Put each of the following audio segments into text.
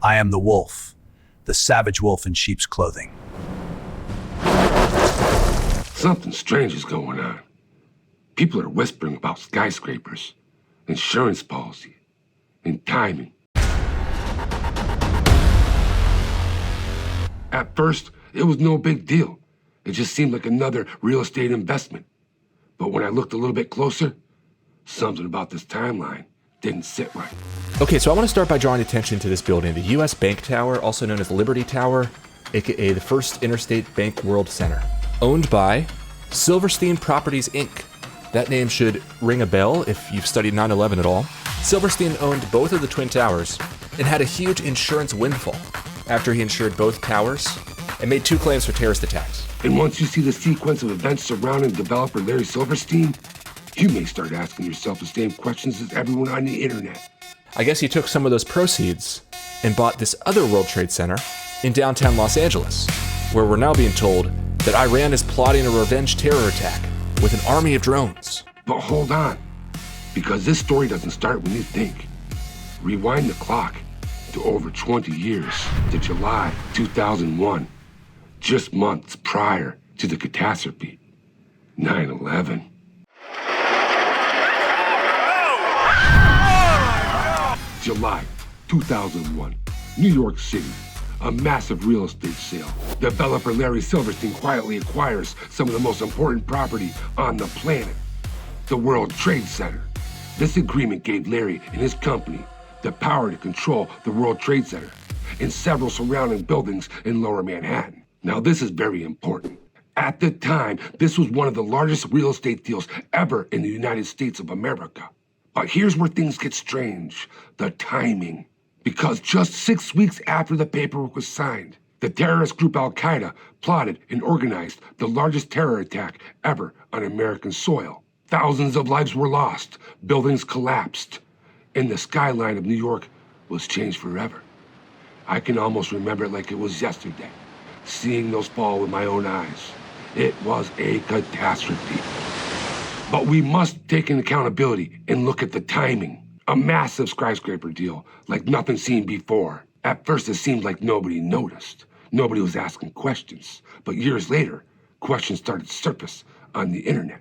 I am the wolf, the savage wolf in sheep's clothing. Something strange is going on. People are whispering about skyscrapers, insurance policy, and timing. At first, it was no big deal. It just seemed like another real estate investment. But when I looked a little bit closer, something about this timeline didn't sit right. Okay, so I want to start by drawing attention to this building, the U.S. Bank Tower, also known as Liberty Tower, aka the First Interstate Bank World Center. Owned by Silverstein Properties, Inc. That name should ring a bell if you've studied 9/11 at all. Silverstein owned both of the Twin Towers and had a huge insurance windfall after he insured both towers and made 2 claims for terrorist attacks. And once you see the sequence of events surrounding developer Larry Silverstein, you may start asking yourself the same questions as everyone on the internet. I guess he took some of those proceeds and bought this other World Trade Center in downtown Los Angeles, where we're now being told that Iran is plotting a revenge terror attack with an army of drones. But hold on, because this story doesn't start when you think. Rewind the clock to over 20 years, to July 2001, just months prior to the catastrophe, 9/11. July 2001, New York City, a massive real estate sale. Developer Larry Silverstein quietly acquires some of the most important property on the planet, the World Trade Center. This agreement gave Larry and his company the power to control the World Trade Center and several surrounding buildings in Lower Manhattan. Now, this is very important. At the time, this was one of the largest real estate deals ever in the United States of America. But here's where things get strange, the timing. Because just 6 weeks after the paperwork was signed, the terrorist group Al-Qaeda plotted and organized the largest terror attack ever on American soil. Thousands of lives were lost, buildings collapsed, and the skyline of New York was changed forever. I can almost remember it like it was yesterday, seeing those fall with my own eyes. It was a catastrophe. But we must take an accountability and look at the timing. A massive skyscraper deal like nothing seen before. At first, it seemed like nobody noticed. Nobody was asking questions. But years later, questions started to surface on the internet.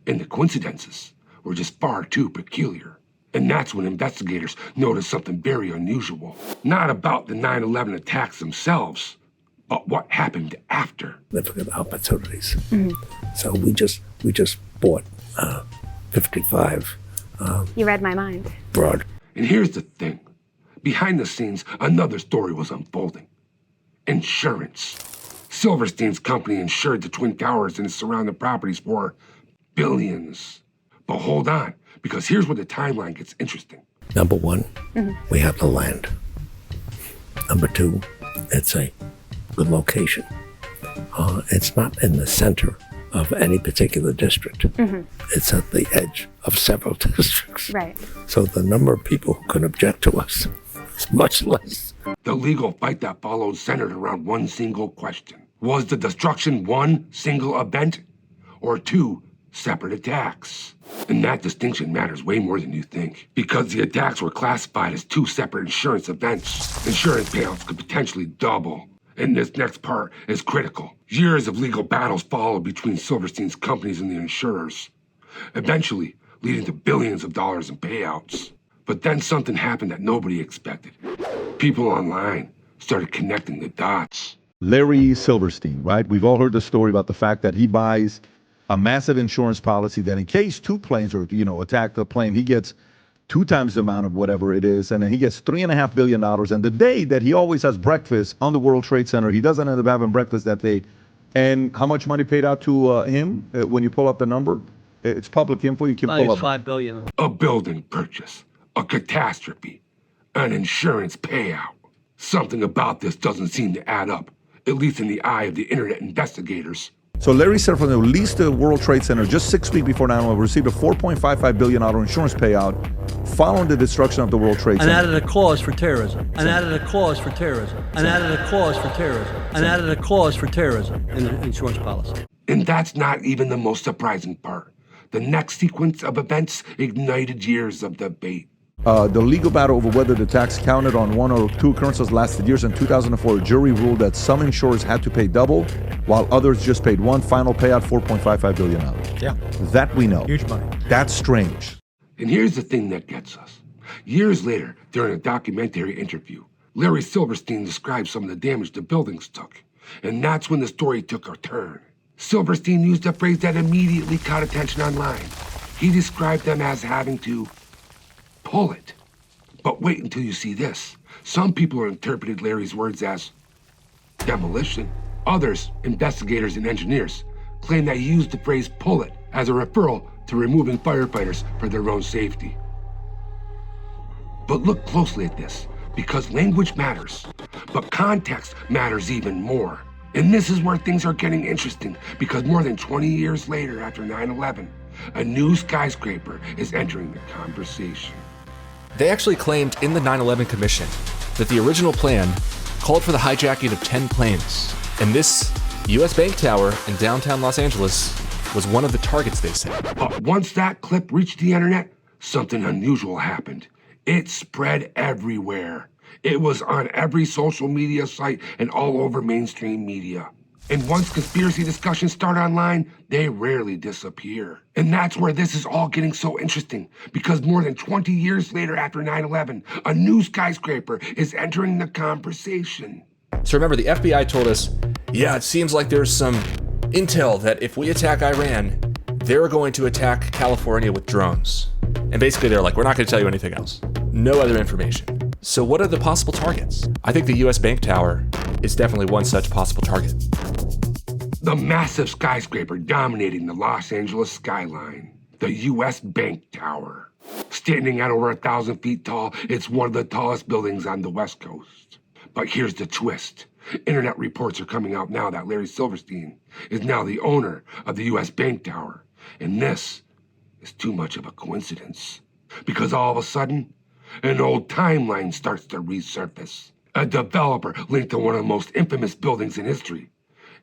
And the coincidences were just far too peculiar. And that's when investigators noticed something very unusual. Not about the 9/11 attacks themselves, but what happened after. Significant opportunities. So we just bought 55 You read my mind. Broad. And here's the thing. Behind the scenes, another story was unfolding. Insurance. Silverstein's company insured the Twin Towers and its surrounding properties for billions. But hold on, because here's where the timeline gets interesting. Number one, we have the land. Number two, it's a good location. It's not in the center of any particular district. It's at the edge of several districts. Right. So the number of people who can object to us is much less. The legal fight that followed centered around one single question. Was the destruction one single event or 2 separate attacks? And that distinction matters way more than you think, because the attacks were classified as 2 separate insurance events. Insurance payouts could potentially double. And this next part is critical. Years of legal battles followed between Silverstein's companies and the insurers, eventually leading to billions of dollars in payouts. But then something happened that nobody expected. People online started connecting the dots. Larry Silverstein, right? We've all heard the story about the fact that he buys a massive insurance policy that in case 2 planes are, attack the plane, he gets 2 times the amount of whatever it is, and then he gets $3.5 billion. And the day that he always has breakfast on the World Trade Center, he doesn't end up having breakfast that day. And how much money paid out to him when you pull up the number? It's public info. You can pull up. $5 billion. A building purchase, a catastrophe, an insurance payout. Something about this doesn't seem to add up, at least in the eye of the internet investigators. So Larry Silverstein leased the World Trade Center just 6 weeks before 9/11, received a $4.55 billion insurance payout following the destruction of the World Trade Center. And added a clause for terrorism. And added a clause for terrorism. And added a clause for terrorism. And added a clause for terrorism in the insurance policy. And that's not even the most surprising part. The next sequence of events ignited years of debate. The legal battle over whether the tax counted on one or two occurrences lasted years. In 2004, a jury ruled that some insurers had to pay double, while others just paid one final payout, $4.55 billion. Yeah. That we know. Huge money. That's strange. And here's the thing that gets us. Years later, during a documentary interview, Larry Silverstein described some of the damage the buildings took. And that's when the story took a turn. Silverstein used a phrase that immediately caught attention online. He described them as having to pull it. But wait until you see this. Some people interpreted Larry's words as demolition. Others, investigators and engineers, claim that he used the phrase pull it as a referral to removing firefighters for their own safety. But look closely at this, because language matters, but context matters even more. And this is where things are getting interesting, because more than 20 years later after 9/11, a new skyscraper is entering the conversation. They actually claimed in the 9/11 Commission that the original plan called for the hijacking of 10 planes. And this U.S. Bank Tower in downtown Los Angeles was one of the targets, they said. But once that clip reached the internet, something unusual happened. It spread everywhere. It was on every social media site and all over mainstream media. And once conspiracy discussions start online, they rarely disappear. And that's where this is all getting so interesting, because more than 20 years later after 9/11, a new skyscraper is entering the conversation. So remember, the FBI told us, yeah, it seems like there's some intel that if we attack Iran, they're going to attack California with drones. And basically they're like, we're not going to tell you anything else. No other information. So what are the possible targets? I think the US Bank Tower is definitely one such possible target. The massive skyscraper dominating the Los Angeles skyline, the US Bank Tower. Standing at over 1,000 feet tall, it's one of the tallest buildings on the West Coast. But here's the twist. Internet reports are coming out now that Larry Silverstein is now the owner of the US Bank Tower. And this is too much of a coincidence. Because all of a sudden, an old timeline starts to resurface. A developer linked to one of the most infamous buildings in history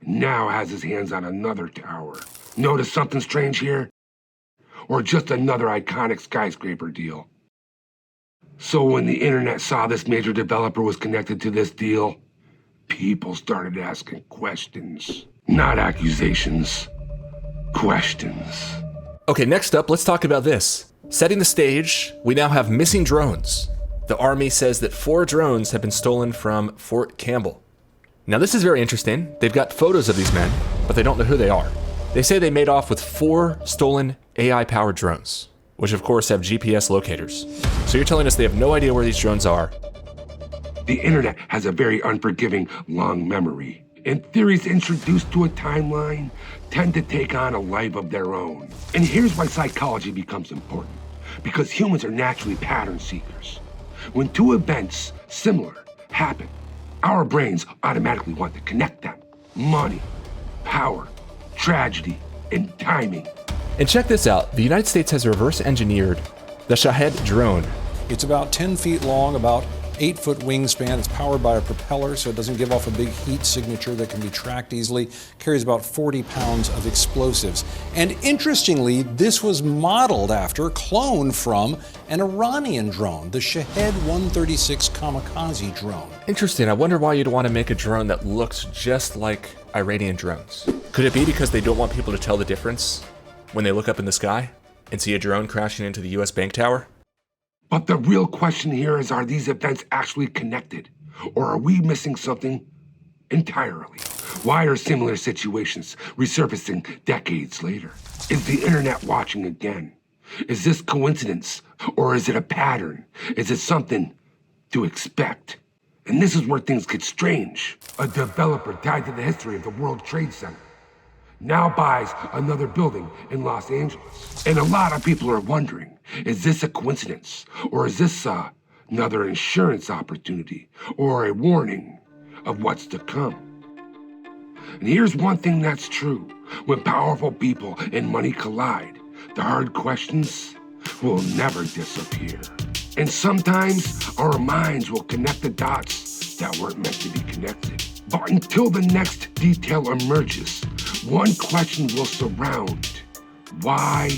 now has his hands on another tower. Notice something strange here? Or just another iconic skyscraper deal? So when the internet saw this major developer was connected to this deal, people started asking questions. Not accusations, questions. Okay, next up, let's talk about this. Setting the stage, we now have missing drones. The Army says that 4 drones have been stolen from Fort Campbell. Now this is very interesting. They've got photos of these men, but they don't know who they are. They say they made off with 4 stolen AI-powered drones, which of course have GPS locators. So you're telling us they have no idea where these drones are. The internet has a very unforgiving long memory, and theories introduced to a timeline tend to take on a life of their own. And here's why psychology becomes important, because humans are naturally pattern seekers. When 2 events similar happen, our brains automatically want to connect them. Money, power, tragedy, and timing. And check this out. The United States has reverse engineered the Shahed drone. It's about 10 feet long, about 8-foot wingspan. It's powered by a propeller, so it doesn't give off a big heat signature that can be tracked easily. Carries about 40 pounds of explosives. And interestingly, this was modeled after, cloned from, an Iranian drone, the Shahed 136 kamikaze drone. Interesting. I wonder why you'd want to make a drone that looks just like Iranian drones. Could it be because they don't want people to tell the difference when they look up in the sky and see a drone crashing into the US Bank Tower? But the real question here is, are these events actually connected? Or are we missing something entirely? Why are similar situations resurfacing decades later? Is the internet watching again? Is this coincidence? Or is it a pattern? Is it something to expect? And this is where things get strange. A developer tied to the history of the World Trade Center now buys another building in Los Angeles. And a lot of people are wondering, is this a coincidence? Or is this another insurance opportunity? Or a warning of what's to come? And here's one thing that's true. When powerful people and money collide, the hard questions will never disappear. And sometimes our minds will connect the dots that weren't meant to be connected. But until the next detail emerges, one question will surround: why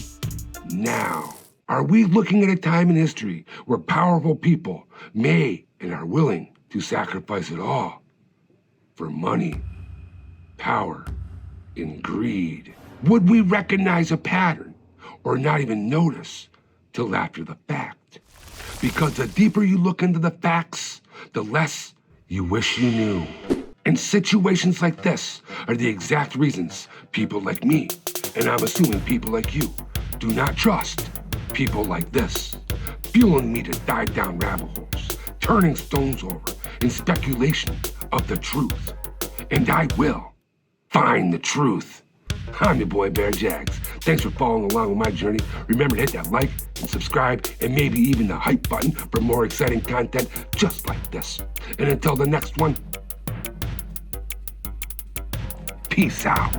now? Are we looking at a time in history where powerful people may and are willing to sacrifice it all for money, power, and greed? Would we recognize a pattern or not even notice till after the fact? Because the deeper you look into the facts, the less you wish you knew. And situations like this are the exact reasons people like me, and I'm assuming people like you, do not trust people like this, fueling me to dive down rabbit holes, turning stones over in speculation of the truth. And I will find the truth. I'm your boy Bear Jags. Thanks for following along with my journey. Remember to hit that like and subscribe and maybe even the hype button for more exciting content just like this. And until the next one, peace out.